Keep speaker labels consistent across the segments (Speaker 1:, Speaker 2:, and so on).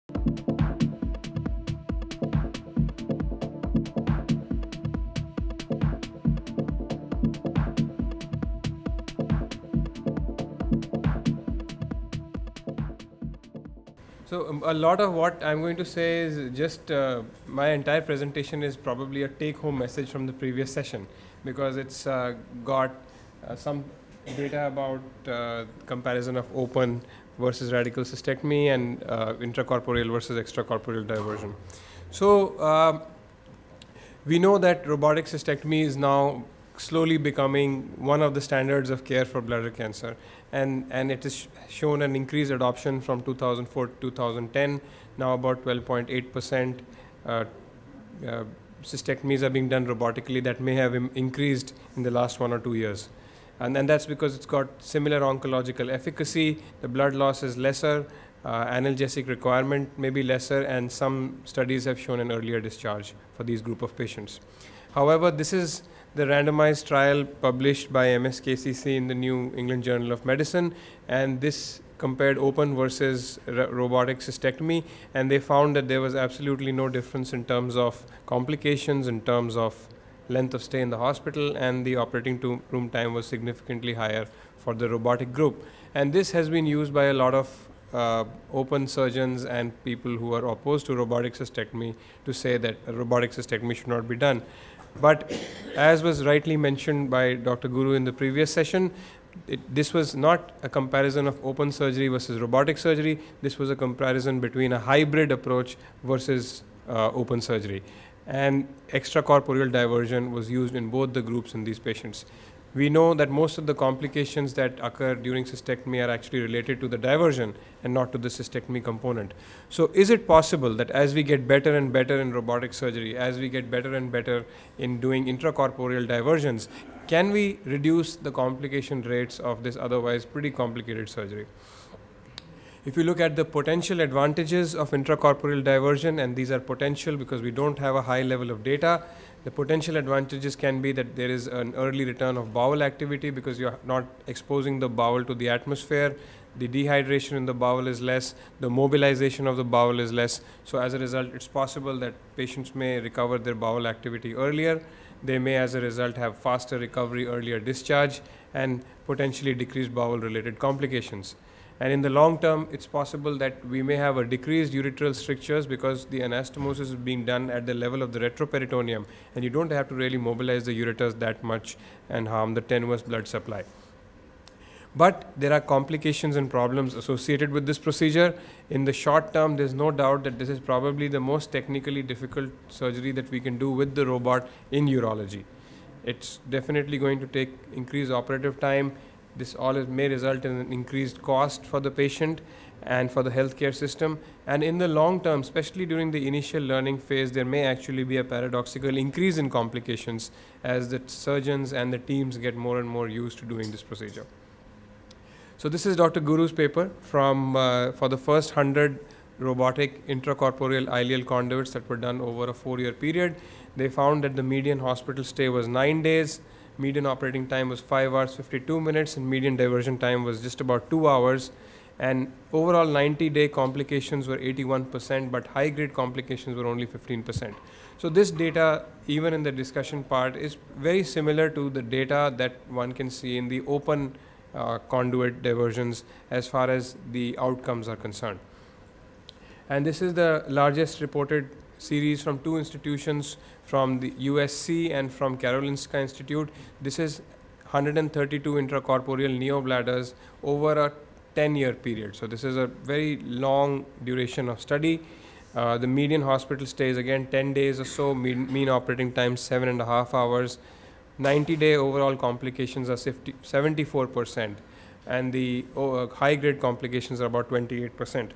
Speaker 1: So a lot of what I'm going to say is just my entire presentation is probably a take-home message from the previous session, because it's got some data about comparison of open versus radical cystectomy and intracorporeal versus extracorporeal diversion. So we know that robotic cystectomy is now slowly becoming one of the standards of care for bladder cancer, and it has shown an increased adoption from 2004 to 2010. Now about 12.8% cystectomies are being done robotically. That may have increased in the last 1 or 2 years, and that's because it's got similar oncological efficacy. The blood loss is lesser, analgesic requirement may be lesser, and some studies have shown an earlier discharge for these group of patients. However, this is the randomized trial published by MSKCC in the New England Journal of Medicine, and this compared open versus robotic cystectomy, and they found that there was absolutely no difference in terms of complications, in terms of length of stay in the hospital, and the operating room time was significantly higher for the robotic group. And this has been used by a lot of open surgeons and people who are opposed to robotic cystectomy to say that a robotic cystectomy should not be done. But as was rightly mentioned by Dr. Guru in the previous session, this was not a comparison of open surgery versus robotic surgery. This was a comparison between a hybrid approach versus open surgery. And extracorporeal diversion was used in both the groups in these patients. We know that most of the complications that occur during cystectomy are actually related to the diversion and not to the cystectomy component. So is it possible that as we get better and better in robotic surgery, as we get better and better in doing intracorporeal diversions, can we reduce the complication rates of this otherwise pretty complicated surgery? If you look at the potential advantages of intracorporeal diversion, and these are potential because we don't have a high level of data, the potential advantages can be that there is an early return of bowel activity because you're not exposing the bowel to the atmosphere. The dehydration in the bowel is less, the mobilization of the bowel is less. So as a result, it's possible that patients may recover their bowel activity earlier. They may as a result have faster recovery, earlier discharge, and potentially decreased bowel related complications. And in the long term, it's possible that we may have a decreased ureteral strictures because the anastomosis is being done at the level of the retroperitoneum, and you don't have to really mobilize the ureters that much and harm the tenuous blood supply. But there are complications and problems associated with this procedure. In the short term, there's no doubt that this is probably the most technically difficult surgery that we can do with the robot in urology. It's definitely going to take increased operative time. This all may result in an increased cost for the patient and for the healthcare system. And in the long term, especially during the initial learning phase, there may actually be a paradoxical increase in complications as the surgeons and the teams get more and more used to doing this procedure. So this is Dr. Guru's paper from for the first 100 robotic intracorporeal ileal conduits that were done over a 4-year period. They found that the median hospital stay was 9 days. Median operating time was 5 hours 52 minutes, and median diversion time was just about 2 hours. And overall 90-day complications were 81%, but high-grade complications were only 15%. So this data, even in the discussion part, is very similar to the data that one can see in the open conduit diversions as far as the outcomes are concerned. And this is the largest reported series from 2 institutions, from the USC and from Karolinska Institute. This is 132 intracorporeal neobladders over a 10-year period. So this is a very long duration of study. The median hospital stay is again 10 days or so, mean operating time 7.5 hours. 90-day overall complications are 74%, and the high-grade complications are about 28%.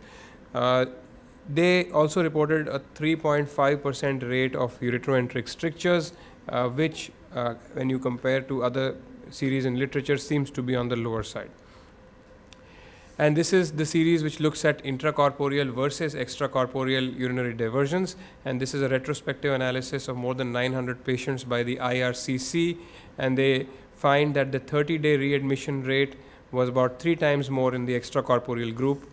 Speaker 1: They also reported a 3.5% rate of ureteroenteric strictures, which when you compare to other series in literature seems to be on the lower side. And this is the series which looks at intracorporeal versus extracorporeal urinary diversions, and this is a retrospective analysis of more than 900 patients by the IRCC, and they find that the 30-day readmission rate was about 3 times more in the extracorporeal group.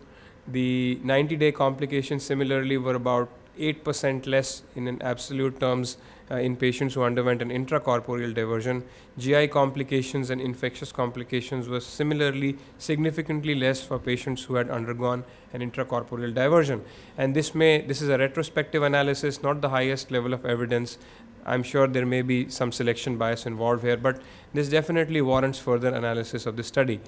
Speaker 1: The 90-day complications similarly were about 8% less in an absolute terms in patients who underwent an intracorporeal diversion. GI complications and infectious complications were similarly significantly less for patients who had undergone an intracorporeal diversion. And this is a retrospective analysis, not the highest level of evidence. I'm sure there may be some selection bias involved here, but this definitely warrants further analysis of the study.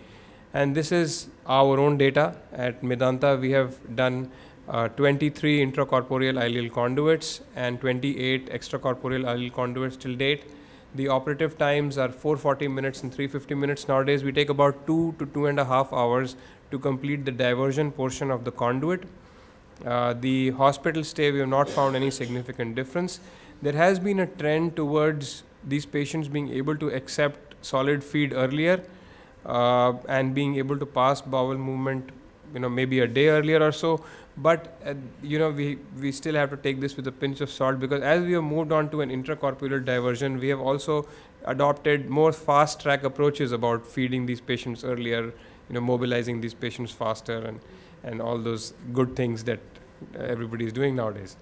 Speaker 1: And this is our own data. At Medanta, we have done 23 intracorporeal ileal conduits and 28 extracorporeal ileal conduits till date. The operative times are 440 minutes and 350 minutes. Nowadays, we take about 2 to 2.5 hours to complete the diversion portion of the conduit. The hospital stay, we have not found any significant difference. There has been a trend towards these patients being able to accept solid feed earlier and being able to pass bowel movement, maybe a day earlier or so. But we still have to take this with a pinch of salt, because as we have moved on to an intracorporeal diversion, we have also adopted more fast track approaches about feeding these patients earlier, mobilizing these patients faster, and all those good things that everybody is doing nowadays.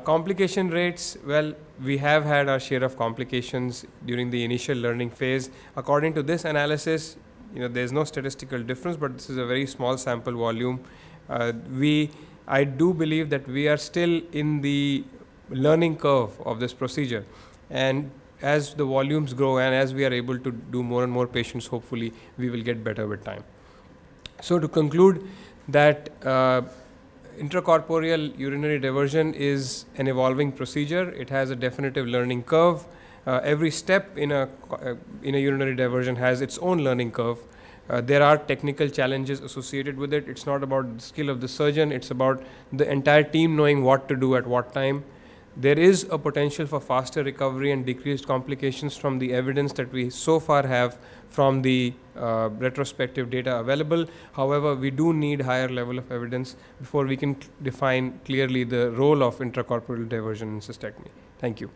Speaker 1: Complication rates, well, we have had our share of complications during the initial learning phase. According to this analysis, there's no statistical difference, but this is a very small sample volume. I do believe that we are still in the learning curve of this procedure, and as the volumes grow and as we are able to do more and more patients, hopefully we will get better with time. So to conclude, that intracorporeal urinary diversion is an evolving procedure. It has a definitive learning curve. Every step in a urinary diversion has its own learning curve. There are technical challenges associated with it. It's not about the skill of the surgeon, it's about the entire team knowing what to do at what time. There is a potential for faster recovery and decreased complications from the evidence that we so far have from the retrospective data available. However, we do need higher level of evidence before we can define clearly the role of intracorporeal diversion in cystectomy. Thank you.